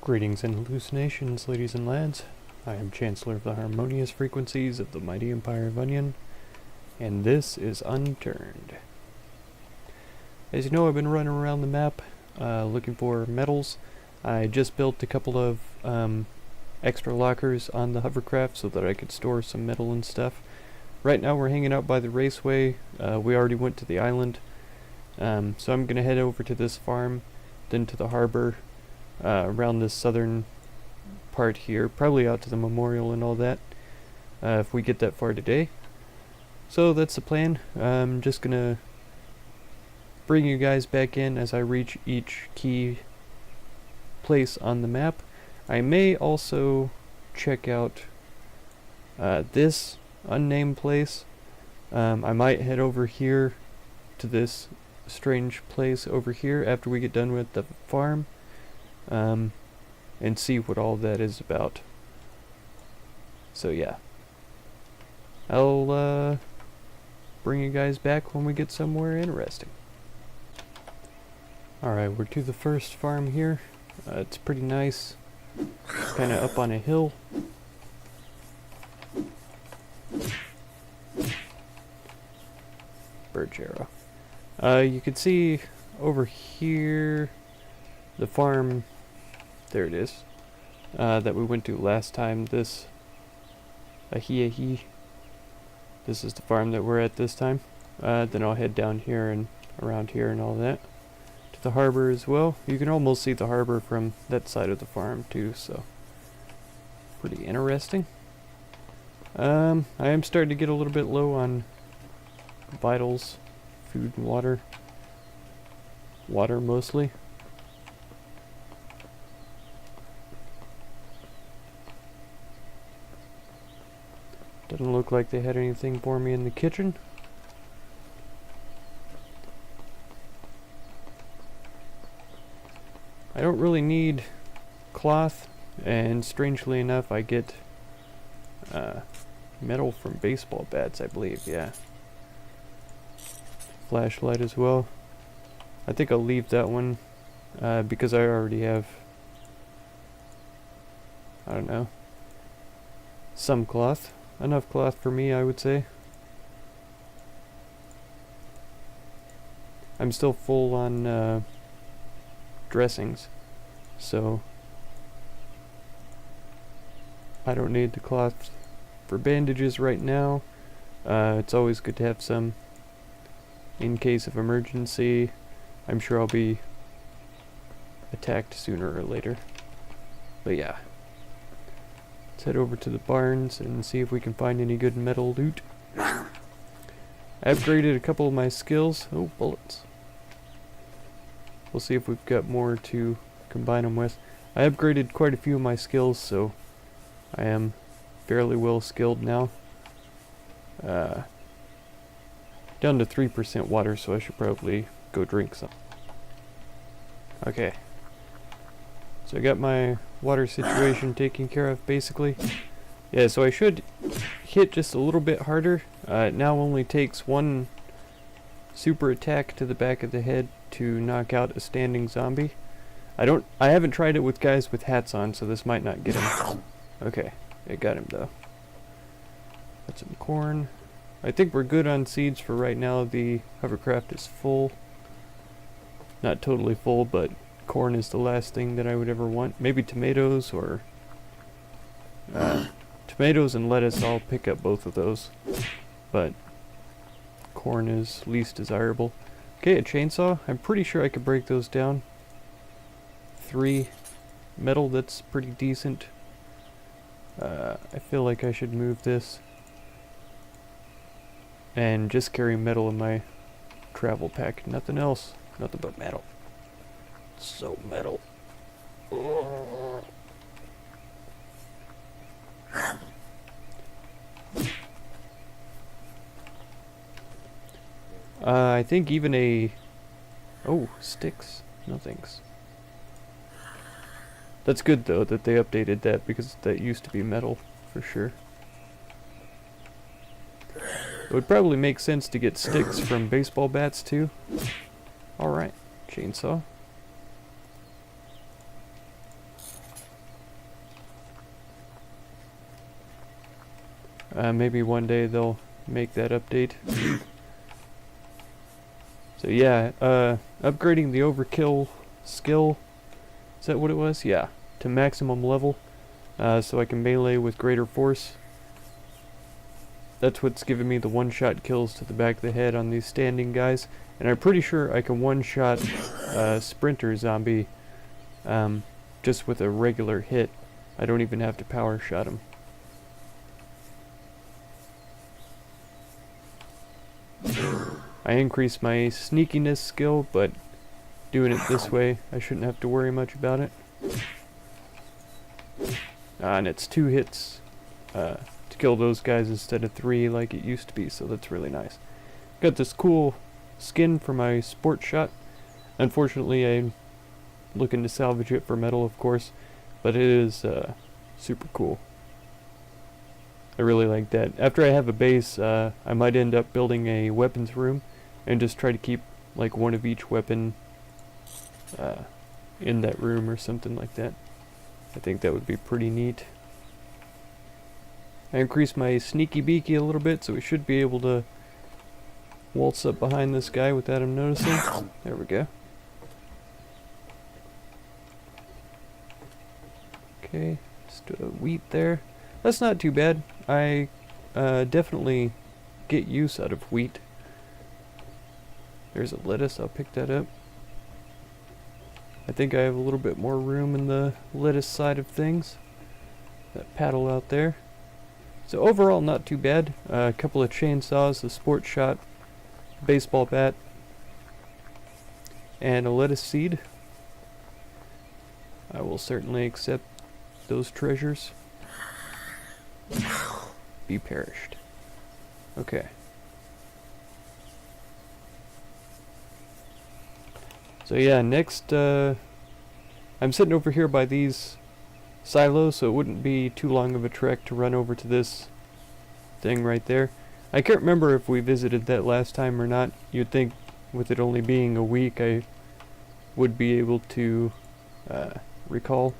Greetings and hallucinations, ladies and lads. I am Chancellor of the Harmonious Frequencies of the Mighty Empire of Onion, and this is Unturned. As you know, I've been running around the map looking for metals. I just built a couple of extra lockers on the hovercraft so that I could store some metal and stuff. Right now we're hanging out by the raceway. We already went to the island, so I'm going to head over to this farm, then to the harbor, around this southern part here, probably out to the memorial and all that, if we get that far today. So that's the plan. I'm just gonna bring you guys back in as I reach each key place on the map. I may also check out this unnamed place. I might head over here to this strange place over here after we get done with the farm, and see what all that is about. So yeah, I'll bring you guys back when we get somewhere interesting. Alright, we're to the first farm here. It's pretty nice, kind of up on a hill. Birch arrow. You can see over here the farm. There it is, that we went to last time. This Ahi. This is the farm that we're at this time. Then I'll head down here and around here and all that to the harbor as well. You can almost see the harbor from that side of the farm too, so pretty interesting. I am starting to get a little bit low on vitals, food and water. Water mostly. Doesn't look like they had anything for me in the kitchen. I don't really need cloth, and strangely enough I get metal from baseball bats, I believe, yeah. Flashlight as well. I think I'll leave that one because I already have, I don't know, some cloth. Enough cloth for me, I would say. I'm still full on dressings, so I don't need the cloth for bandages right now. It's always good to have some in case of emergency. I'm sure I'll be attacked sooner or later. But yeah. Let's head over to the barns and see if we can find any good metal loot. I upgraded a couple of my skills. Oh, bullets. We'll see if we've got more to combine them with. I upgraded quite a few of my skills, so I am fairly well skilled now. Down to 3% water, so I should probably go drink some. Okay. So I got my water situation taken care of, basically. Yeah, so I should hit just a little bit harder. It now only takes one super attack to the back of the head to knock out a standing zombie. I haven't tried it with guys with hats on, so this might not get him. Okay, it got him though. Got some corn. I think we're good on seeds for right now. The hovercraft is full. Not totally full, but corn is the last thing that I would ever want. Maybe tomatoes or tomatoes and lettuce. I'll pick up both of those, but corn is least desirable. Okay, a chainsaw. I'm pretty sure I could break those down. 3 metal, that's pretty decent. I feel like I should move this and just carry metal in my travel pack. Nothing else. Nothing but metal. So metal. I think even a... Oh, sticks. No thanks. That's good though that they updated that, because that used to be metal for sure. It would probably make sense to get sticks from baseball bats too. Alright, chainsaw. Maybe one day they'll make that update. So yeah, upgrading the overkill skill, is that what it was? Yeah, to maximum level, so I can melee with greater force. That's what's giving me the one-shot kills to the back of the head on these standing guys. And I'm pretty sure I can one-shot Sprinter Zombie just with a regular hit. I don't even have to power shot him. I increased my sneakiness skill, but doing it this way, I shouldn't have to worry much about it. And it's 2 hits to kill those guys instead of 3 like it used to be, so that's really nice. Got this cool skin for my sport shot. Unfortunately, I'm looking to salvage it for metal, of course, but it is super cool. I really like that. After I have a base, I might end up building a weapons room and just try to keep like one of each weapon in that room or something like that. I think that would be pretty neat. I increased my sneaky beaky a little bit, so we should be able to waltz up behind this guy without him noticing. There we go. Okay, just wheat there. That's not too bad. I definitely get use out of wheat. There's a lettuce, I'll pick that up. I think I have a little bit more room in the lettuce side of things. That paddle out there. So overall, not too bad. A couple of chainsaws, a sport shot, baseball bat, and a lettuce seed. I will certainly accept those treasures. Be perished. Okay. So yeah, next, I'm sitting over here by these silos, so it wouldn't be too long of a trek to run over to this thing right there. I can't remember if we visited that last time or not. You'd think with it only being a week I would be able to recall,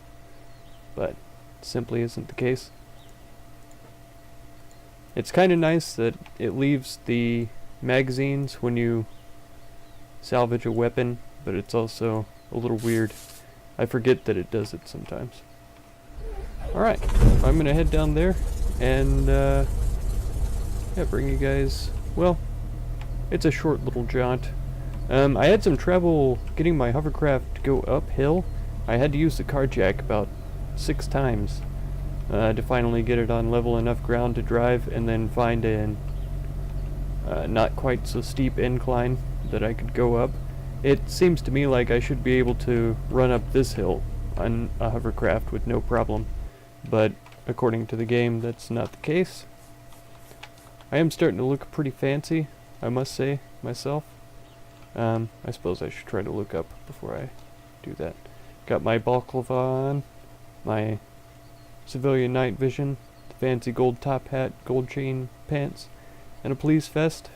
but simply isn't the case. It's kind of nice that it leaves the magazines when you salvage a weapon, but it's also a little weird. I forget that it does it sometimes. Alright, I'm gonna head down there and yeah, bring you guys, well, it's a short little jaunt. I had some trouble getting my hovercraft to go uphill. I had to use the car jack about 6 times to finally get it on level enough ground to drive, and then find an not quite so steep incline that I could go up. It seems to me like I should be able to run up this hill on a hovercraft with no problem, but according to the game that's not the case. I am starting to look pretty fancy, I must say, myself. I suppose I should try to look up before I do that. Got my balaclava on, my civilian night vision, the fancy gold top hat, gold chain pants, and a police vest.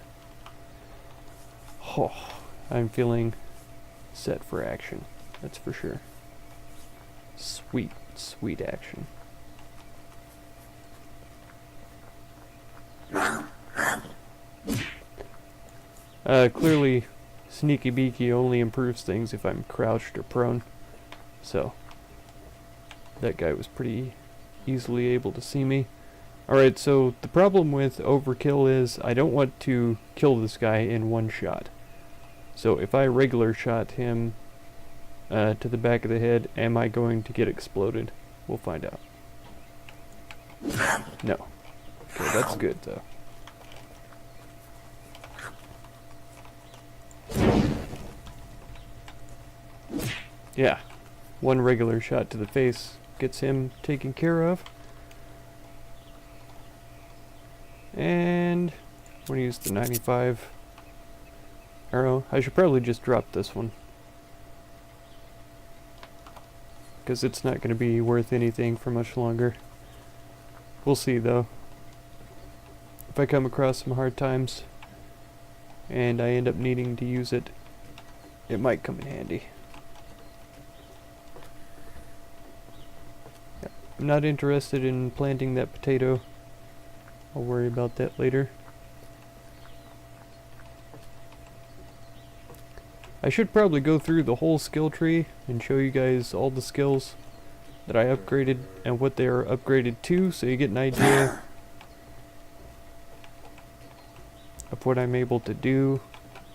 Oh, I'm feeling set for action, that's for sure. Sweet, sweet action. Clearly, Sneaky Beaky only improves things if I'm crouched or prone, so that guy was pretty easily able to see me. Alright, so the problem with overkill is I don't want to kill this guy in one shot. So if I regular shot him to the back of the head, am I going to get exploded? We'll find out. No. Okay, that's good though. Yeah, one regular shot to the face gets him taken care of. And I'm going to use the 95 arrow. I should probably just drop this one, because it's not going to be worth anything for much longer. We'll see though. If I come across some hard times and I end up needing to use it, it might come in handy. I'm not interested in planting that potato I'll worry about that later. I should probably go through the whole skill tree and show you guys all the skills that I upgraded and what they are upgraded to, so you get an idea of what I'm able to do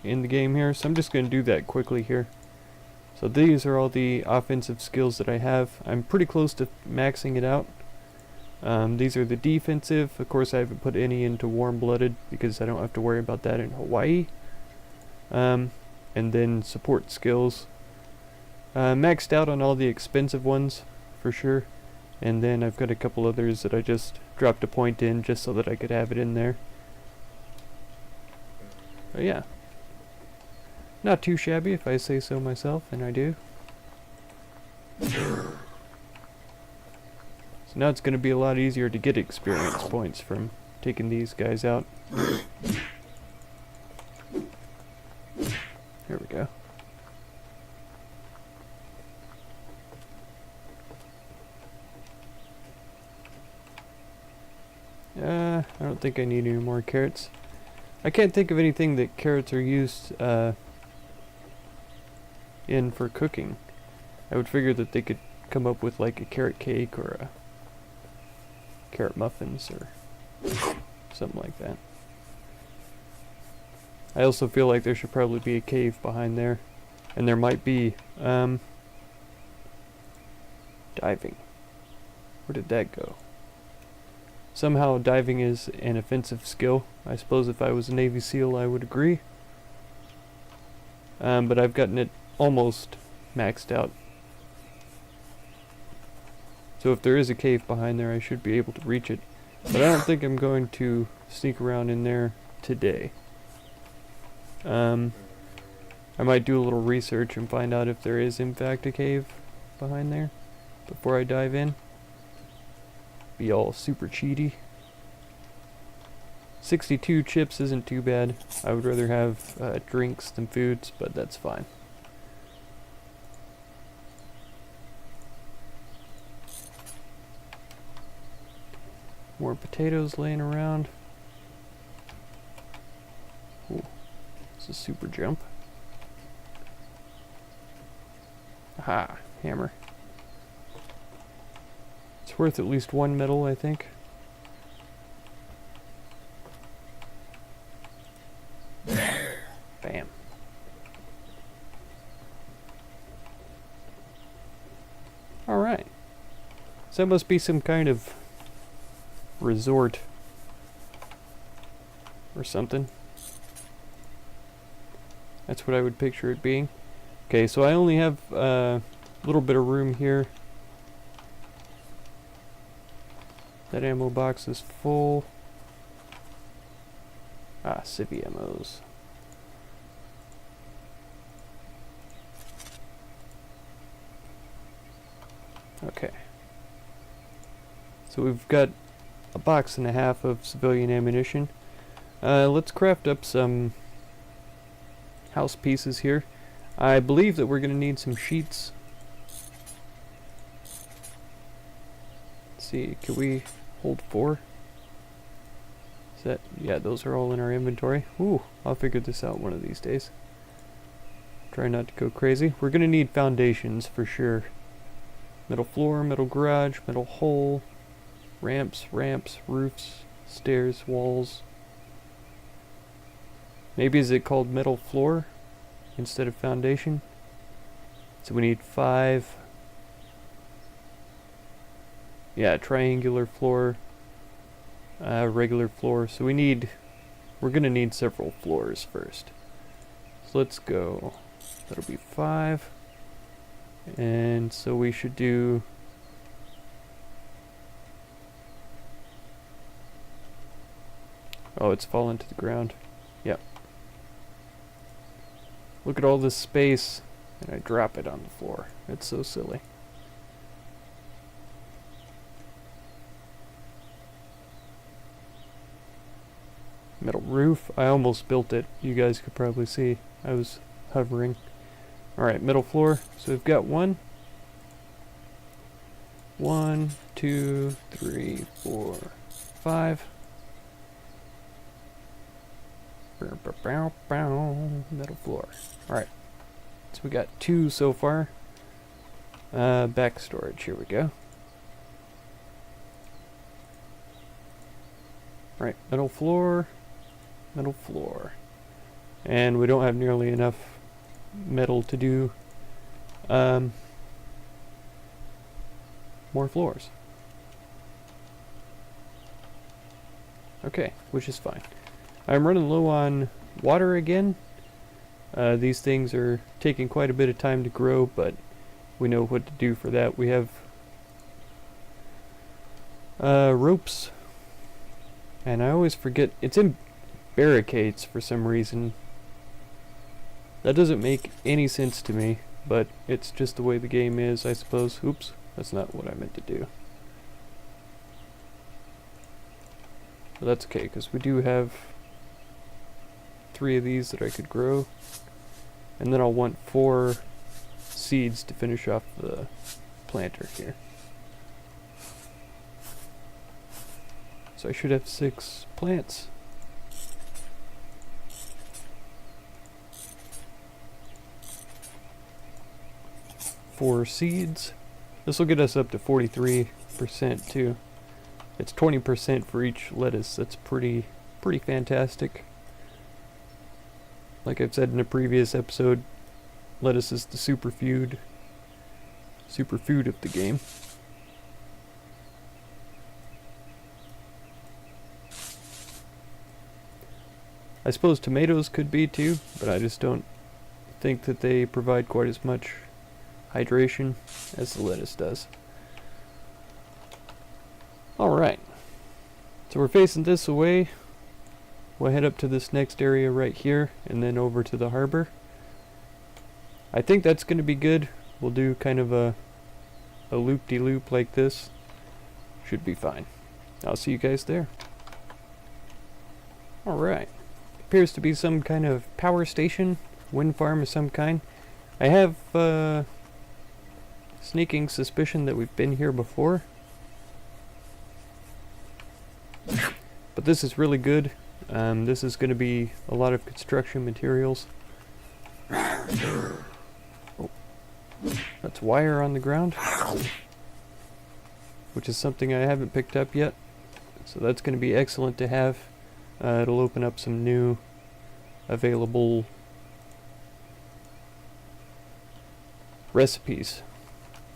in the game here. So I'm just going to do that quickly here. So these are all the offensive skills that I have. I'm pretty close to maxing it out. These are the defensive. Of course I haven't put any into warm-blooded because I don't have to worry about that in Hawaii. And then support skills. Maxed out on all the expensive ones for sure. And then I've got a couple others that I just dropped a point in just so that I could have it in there. But yeah. Not too shabby if I say so myself, and I do. So now it's going to be a lot easier to get experience points from taking these guys out. Here we go. I don't think I need any more carrots. I can't think of anything that carrots are used in for cooking. I would figure that they could come up with like a carrot cake or a carrot muffins or something like that. I also feel like there should probably be a cave behind there. And there might be, diving. Where did that go? Somehow diving is an offensive skill. I suppose if I was a Navy SEAL I would agree. But I've gotten it almost maxed out. So if there is a cave behind there I should be able to reach it. But I don't think I'm going to sneak around in there today. I might do a little research and find out if there is in fact a cave behind there before I dive in. Be all super cheaty. 62 chips isn't too bad. I would rather have drinks than foods, but that's fine. More potatoes laying around. Ooh. It's a super jump. Aha, hammer. It's worth at least one medal, I think. Bam. Alright. So that must be some kind of resort or something. That's what I would picture it being. Okay, so I only have a little bit of room here. That ammo box is full. Ah, civvy ammos. Okay. So we've got a box and a half of civilian ammunition. Let's craft up some house pieces here. I believe that we're going to need some sheets. Let's see, can we hold 4? Is that, yeah, those are all in our inventory. Ooh, I'll figure this out one of these days. Try not to go crazy. We're going to need foundations for sure. Metal floor, metal garage, metal hole, ramps, roofs, stairs, walls. Maybe is it called metal floor instead of foundation? So we need 5. Yeah, triangular floor, regular floor. So we're gonna need several floors first. So let's go. That'll be 5. And so we should do oh, it's fallen to the ground. Yep. Look at all this space, and I drop it on the floor. It's so silly. Metal roof. I almost built it. You guys could probably see. I was hovering. Alright, metal floor. So we've got 1, 2, 3, 4, 5. Metal floor. Alright. So we got 2 so far. Back storage. Here we go. Right. Metal floor. Metal floor. And we don't have nearly enough metal to do more floors. Okay, which is fine. I'm running low on water again. These things are taking quite a bit of time to grow, but we know what to do for that. We have ropes, and I always forget, it's in barricades for some reason. That doesn't make any sense to me, but it's just the way the game is, I suppose. Oops, that's not what I meant to do. But that's okay, because we do have 3 of these that I could grow. And then I'll want 4 seeds to finish off the planter here. So I should have 6 plants. For seeds. This will get us up to 43% too. It's 20% for each lettuce. That's pretty fantastic. Like I've said in a previous episode, lettuce is the superfood of the game. I suppose tomatoes could be too, but I just don't think that they provide quite as much hydration as the lettuce does. Alright, so we're facing this away. We'll head up to this next area right here and then over to the harbor. I think that's going to be good. We'll do kind of a loop-de-loop like this. Should be fine. I'll see you guys there. Alright, appears to be some kind of power station, wind farm of some kind. I have sneaking suspicion that we've been here before. But this is really good. This is going to be a lot of construction materials. Oh, that's wire on the ground, which is something I haven't picked up yet. So that's going to be excellent to have. It'll open up some new available recipes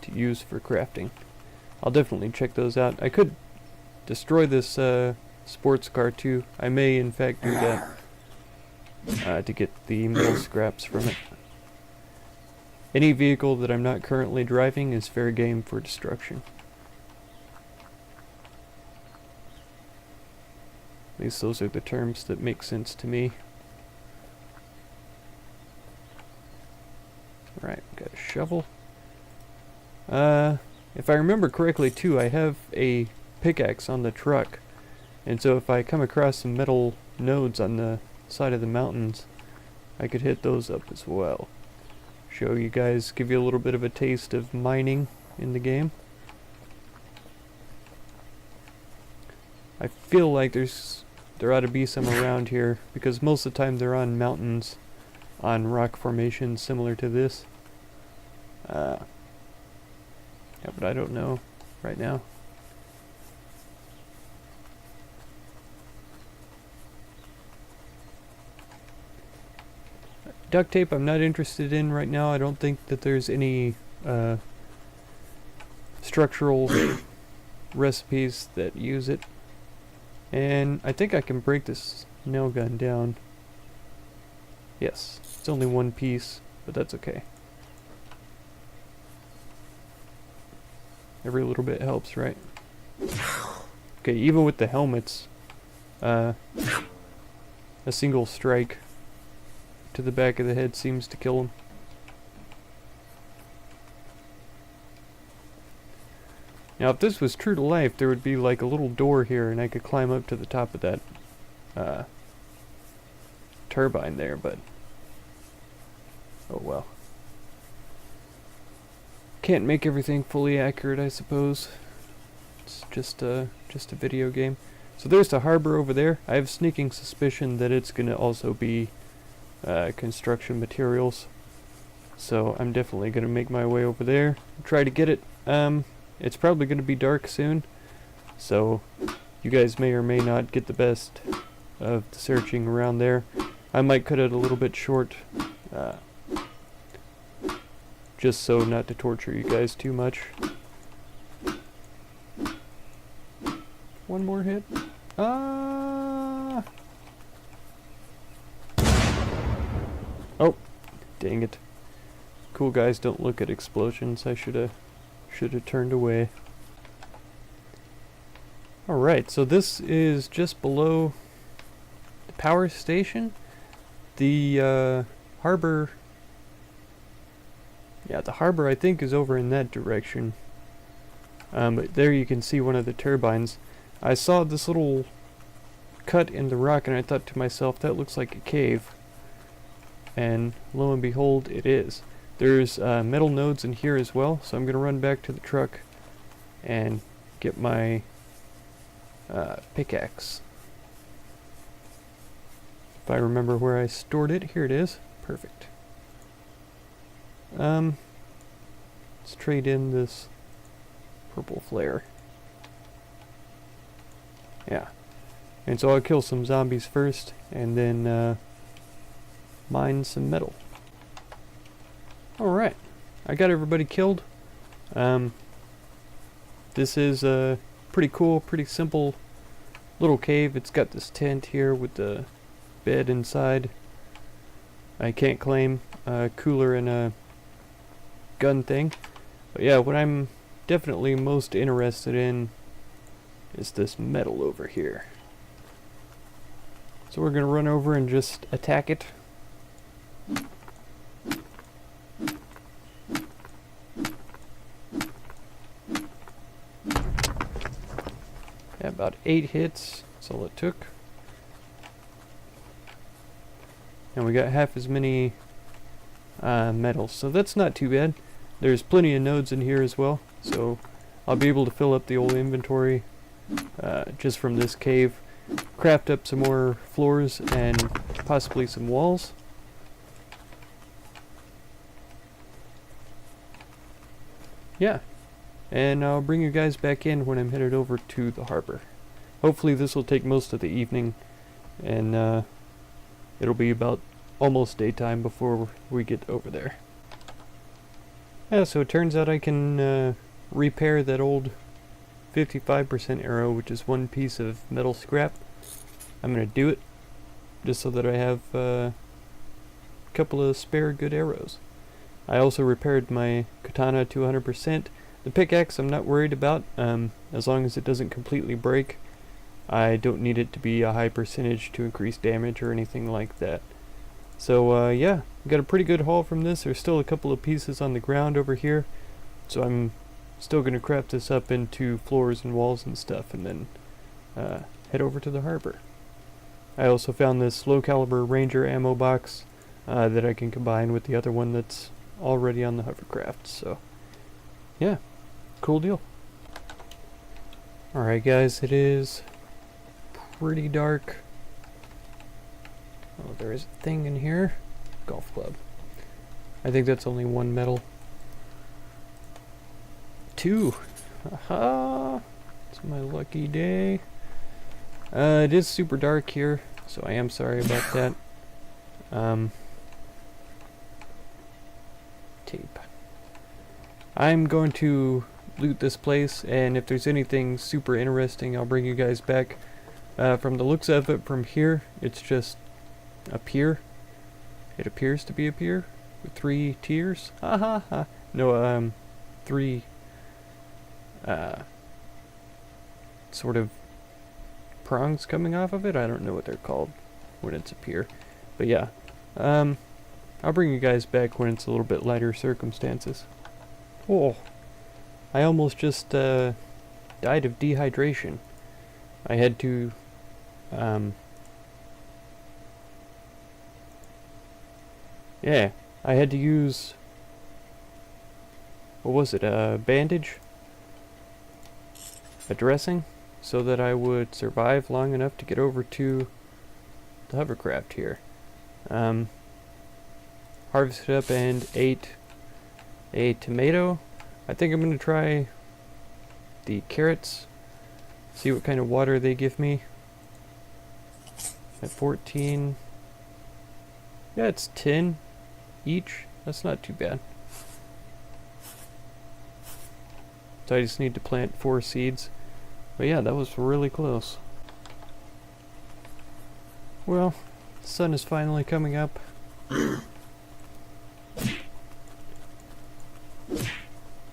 to use for crafting. I'll definitely check those out. I could destroy this sports car too. I may in fact do that to get the metal scraps from it. Any vehicle that I'm not currently driving is fair game for destruction. At least those are the terms that make sense to me. Right, got a shovel. If I remember correctly too, I have a pickaxe on the truck. And so if I come across some metal nodes on the side of the mountains, I could hit those up as well. Show you guys, give you a little bit of a taste of mining in the game. I feel like there ought to be some around here, because most of the time they're on mountains, on rock formations similar to this. Yeah, but I don't know right now. Duct tape I'm not interested in right now. I don't think that there's any structural recipes that use it. And I think I can break this nail gun down. Yes, it's only one piece, but that's okay. Every little bit helps, right? Okay, even with the helmets, a single strike to the back of the head seems to kill him. Now if this was true to life, there would be like a little door here and I could climb up to the top of that turbine there, but oh well. Can't make everything fully accurate, I suppose. It's just a video game. So there's the harbor over there. I have a sneaking suspicion that it's going to also be construction materials. So I'm definitely going to make my way over there, try to get it. It's probably going to be dark soon, so you guys may or may not get the best of the searching around there. I might cut it a little bit short, just so not to torture you guys too much. One more hit. Ah! Oh, dang it. Cool guys don't look at explosions. I should have turned away. Alright, so this is just below the power station. The harbor... Yeah, the harbor I think is over in that direction. But there you can see one of the turbines. I saw this little cut in the rock and I thought to myself, that looks like a cave. And lo and behold, it is. There's metal nodes in here as well, so I'm going to run back to the truck and get my pickaxe. If I remember where I stored it, here it is. Perfect. Let's trade in this purple flare. Yeah. And so I'll kill some zombies first, and then mine some metal. Alright. I got everybody killed. This is a pretty cool, pretty simple little cave. It's got this tent here with the bed inside. I can't claim a cooler and a gun thing. But yeah, what I'm definitely most interested in is this metal over here. So we're going to run over and just attack it. Yeah, about 8 hits, that's all it took. And we got half as many metals, so that's not too bad. There's plenty of nodes in here as well, so I'll be able to fill up the old inventory just from this cave, craft up some more floors and possibly some walls. Yeah, and I'll bring you guys back in when I'm headed over to the harbor. Hopefully this will take most of the evening, and it'll be about almost daytime before we get over there. Yeah, so it turns out I can repair that old 55% arrow, which is one piece of metal scrap. I'm going to do it just so that I have a couple of spare good arrows. I also repaired my katana to 100%. The pickaxe I'm not worried about, as long as it doesn't completely break. I don't need it to be a high percentage to increase damage or anything like that. So yeah, got a pretty good haul from this. There's still a couple of pieces on the ground over here, so I'm still going to craft this up into floors and walls and stuff, and then head over to the harbor. I also found this low caliber Ranger ammo box that I can combine with the other one that's already on the hovercraft. So yeah, cool deal. Alright guys, it is pretty dark. Oh, there is a thing in here. Golf club. I think that's only one metal. 2. Aha! It's my lucky day. It is super dark here, so I am sorry about that. Tape. I'm going to loot this place, and if there's anything super interesting, I'll bring you guys back. From the looks of it from here, it's just a pier. It appears to be a pier with 3 tiers. Ha ha ha. No, 3 sort of prongs coming off of it. I don't know what they're called when it's a pier. But yeah, I'll bring you guys back when it's a little bit lighter circumstances. Oh, I almost just died of dehydration. I had to yeah, I had to use, what was it, a bandage? A dressing? so that I would survive long enough to get over to the hovercraft here. Harvested up and ate a tomato. I think I'm going to try the carrots, see what kind of water they give me. At 14, yeah, it's 10 each. That's not too bad. So I just need to plant 4 seeds. But yeah, that was really close. Well, the sun is finally coming up.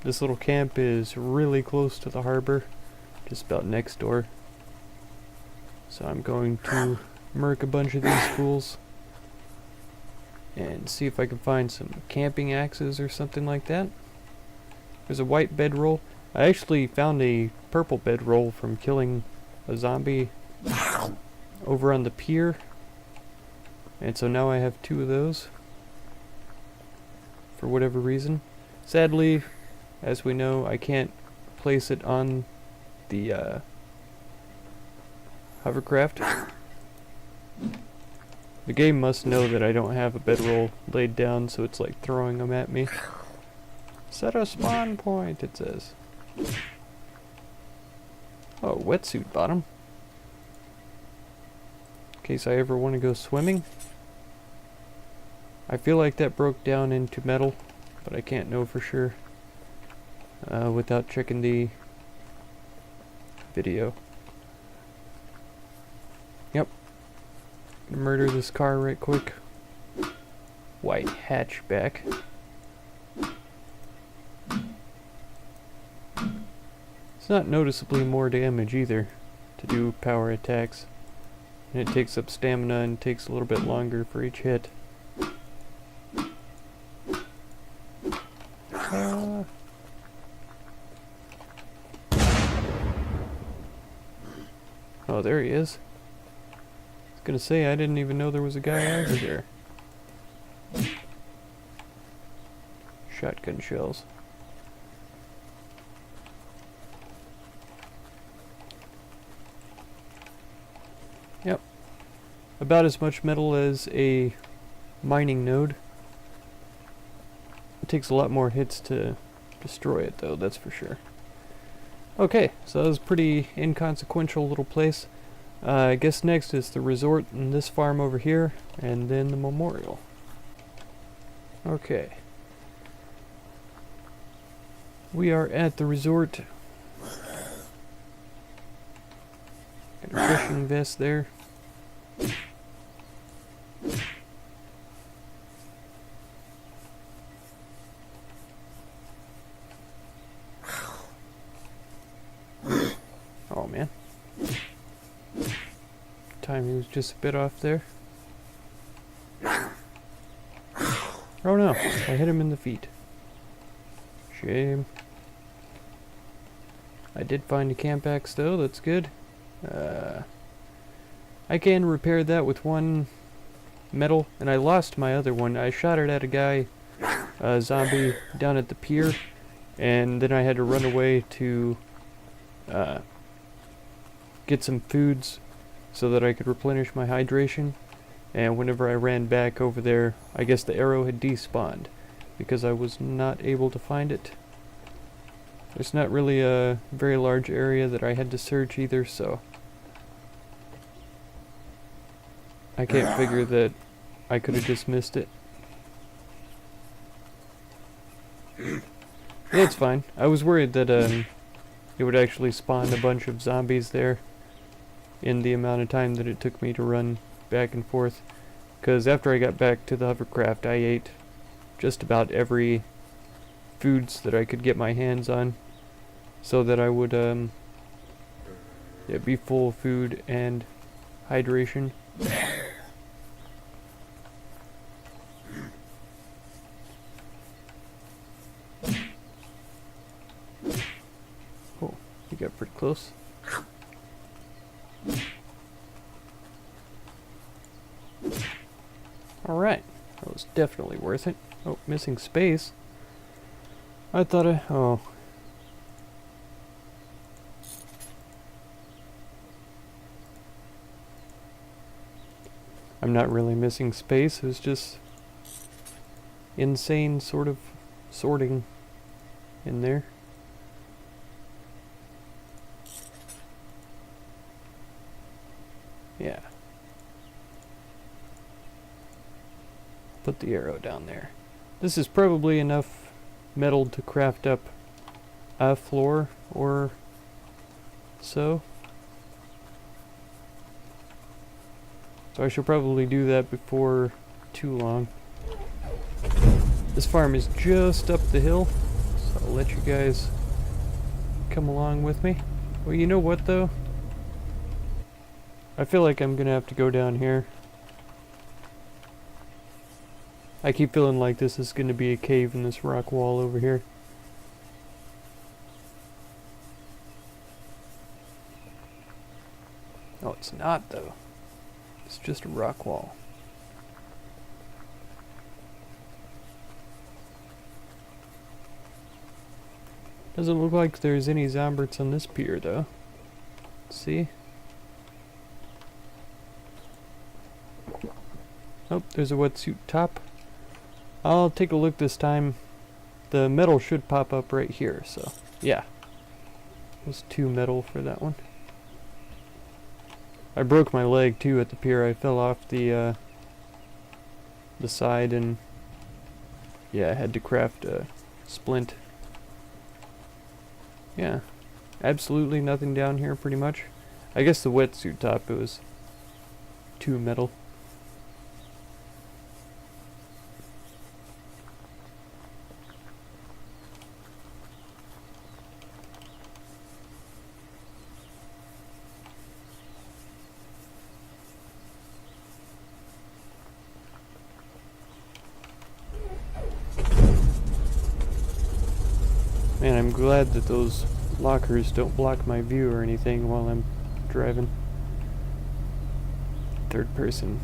This little camp is really close to the harbor, just about next door. So I'm going to murk a bunch of these fools and see if I can find some camping axes or something like that. There's a white bedroll. I actually found a purple bedroll from killing a zombie over on the pier, and so now I have 2 of those for whatever reason. Sadly, as we know, I can't place it on the hovercraft. The game must know that I don't have a bedroll laid down, so it's like throwing them at me. Set a spawn point, it says. Oh, wetsuit bottom. In case I ever want to go swimming. I feel like that broke down into metal, but I can't know for sure without checking the video. Yep. Gonna murder this car right quick. White hatchback. It's not noticeably more damage either to do power attacks. And it takes up stamina and takes a little bit longer for each hit. Oh, there he is. I was gonna say, I didn't even know there was a guy over there. Shotgun shells. Yep. About as much metal as a mining node. It takes a lot more hits to destroy it though, that's for sure. Okay, so that was a pretty inconsequential little place. I guess next is the resort and this farm over here, and then the memorial. Okay. We are at the resort. Got a fishing vest there. Oh man. Timing was just a bit off there. Oh no, I hit him in the feet. Shame. I did find a camp axe though, that's good. I can repair that with 1 metal, and I lost my other one. I shot it at a guy, a zombie, down at the pier, and then I had to run away to get some foods so that I could replenish my hydration. And whenever I ran back over there, I guess the arrow had despawned because I was not able to find it. There's not really a very large area that I had to search either, so I can't figure that I could have just missed it. It's fine. I was worried that it would actually spawn a bunch of zombies there in the amount of time that it took me to run back and forth. Because after I got back to the hovercraft, I ate just about every foods that I could get my hands on, so that I would be full of food and hydration. Oh, you got pretty close. Alright, that was definitely worth it. Oh, missing space. I thought oh. I'm not really missing space, it's just insane sort of sorting in there. Yeah. Put the arrow down there. This is probably enough metal to craft up a floor or so. So I should probably do that before too long. This farm is just up the hill, so I'll let you guys come along with me. Well, you know what though? I feel like I'm gonna have to go down here. I keep feeling like this is gonna be a cave in this rock wall over here. Oh, it's not though. It's just a rock wall. Doesn't look like there's any zombies on this pier though. See? Oh, there's a wetsuit top. I'll take a look this time. The metal should pop up right here, so yeah. There's 2 metal for that one. I broke my leg too at the pier. I fell off the side and yeah, I had to craft a splint. Yeah, absolutely nothing down here pretty much. I guess the wetsuit top, it was 2 metal. Man, I'm glad that those lockers don't block my view or anything while I'm driving. Third person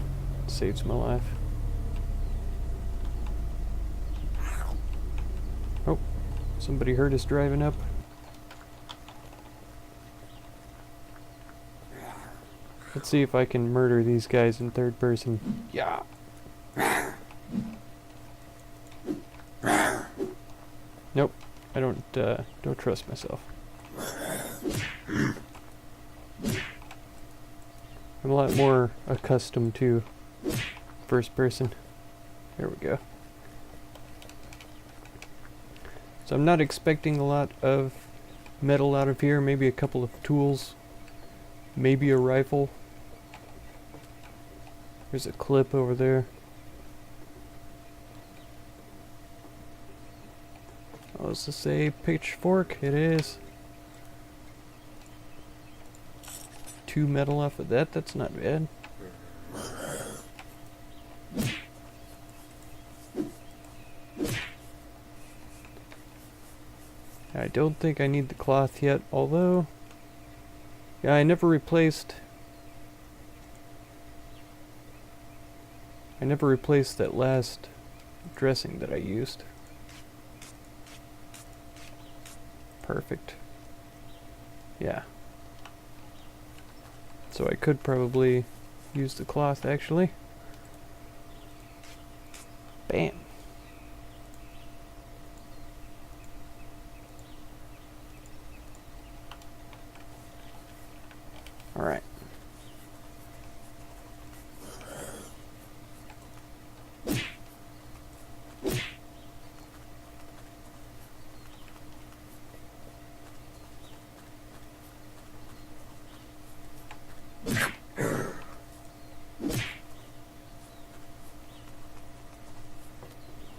saves my life. Oh, somebody heard us driving up. Let's see if I can murder these guys in third person. Yeah. Nope. I don't trust myself. I'm a lot more accustomed to first person. There we go. So I'm not expecting a lot of metal out of here. Maybe a couple of tools. Maybe a rifle. There's a clip over there. Oh, does this say pitchfork? It is. 2 metal off of that, that's not bad. I don't think I need the cloth yet, although... Yeah, I never replaced that last dressing that I used. Perfect. Yeah. So I could probably use the cloth actually. Bam. All right.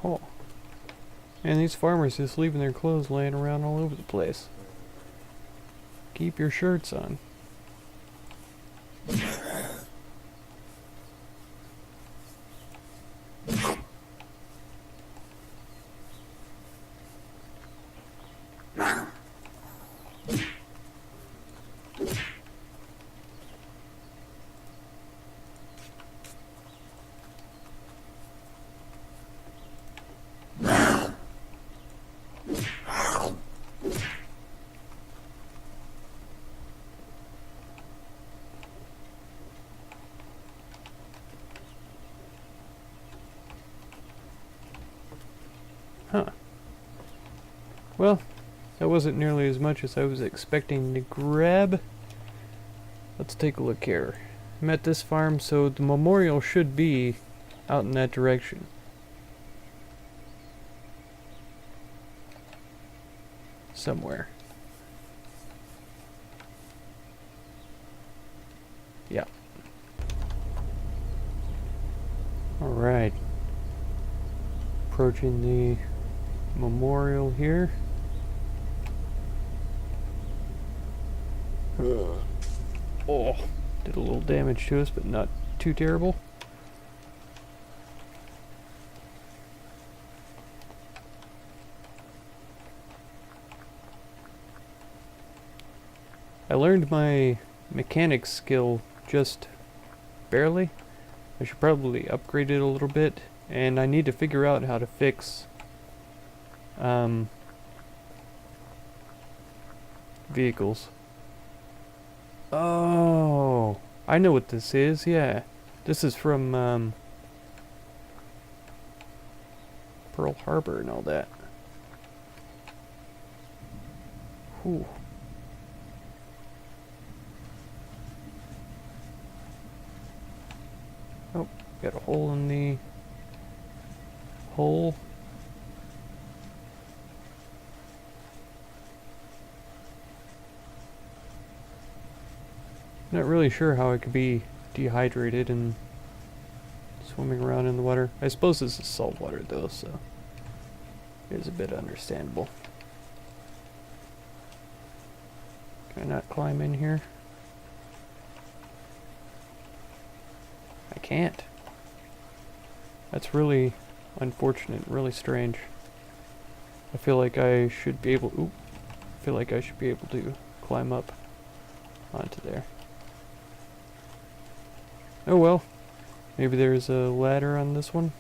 Oh. And these farmers just leaving their clothes laying around all over the place. Keep your shirts on. Well, that wasn't nearly as much as I was expecting to grab. Let's take a look here. I'm at this farm, so the memorial should be out in that direction. Somewhere. Yeah. Alright. Approaching the memorial here. Oh, did a little damage to us, but not too terrible. I learned my mechanics skill just barely. I should probably upgrade it a little bit, and I need to figure out how to fix vehicles. Oh, I know what this is, yeah. This is from Pearl Harbor and all that. Whew. Oh, got a hole in the hole. Not really sure how I could be dehydrated and swimming around in the water. I suppose this is salt water though, so it's a bit understandable. Can I not climb in here? I can't. That's really unfortunate, really strange. I feel like I should be able to climb up onto there. Oh well. Maybe there's a ladder on this one.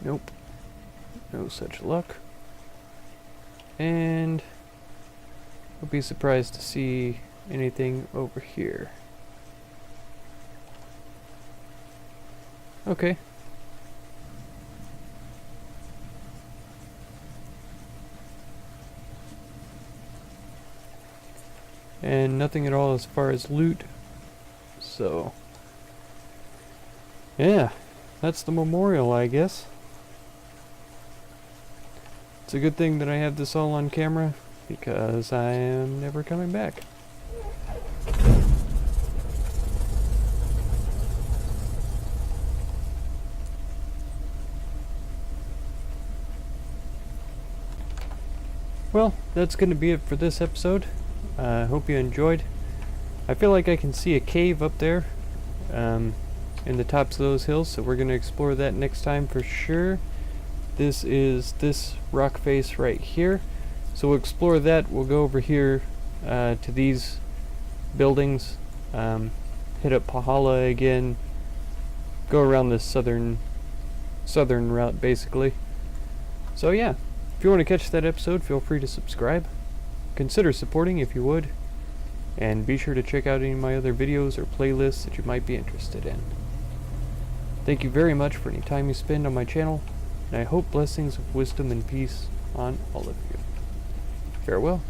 Nope. No such luck. And I'll be surprised to see anything over here. Okay. And nothing at all as far as loot. So, yeah, that's the memorial, I guess. It's a good thing that I have this all on camera, because I am never coming back. Well, that's going to be it for this episode. I hope you enjoyed. I feel like I can see a cave up there in the tops of those hills, so we're going to explore that next time for sure. This is this rock face right here, so we'll explore that. We'll go over here to these buildings, hit up Pahala again, go around this southern route basically. So yeah, if you want to catch that episode, feel free to subscribe. Consider supporting if you would, and be sure to check out any of my other videos or playlists that you might be interested in. Thank you very much for any time you spend on my channel, and I hope blessings of wisdom and peace on all of you. Farewell.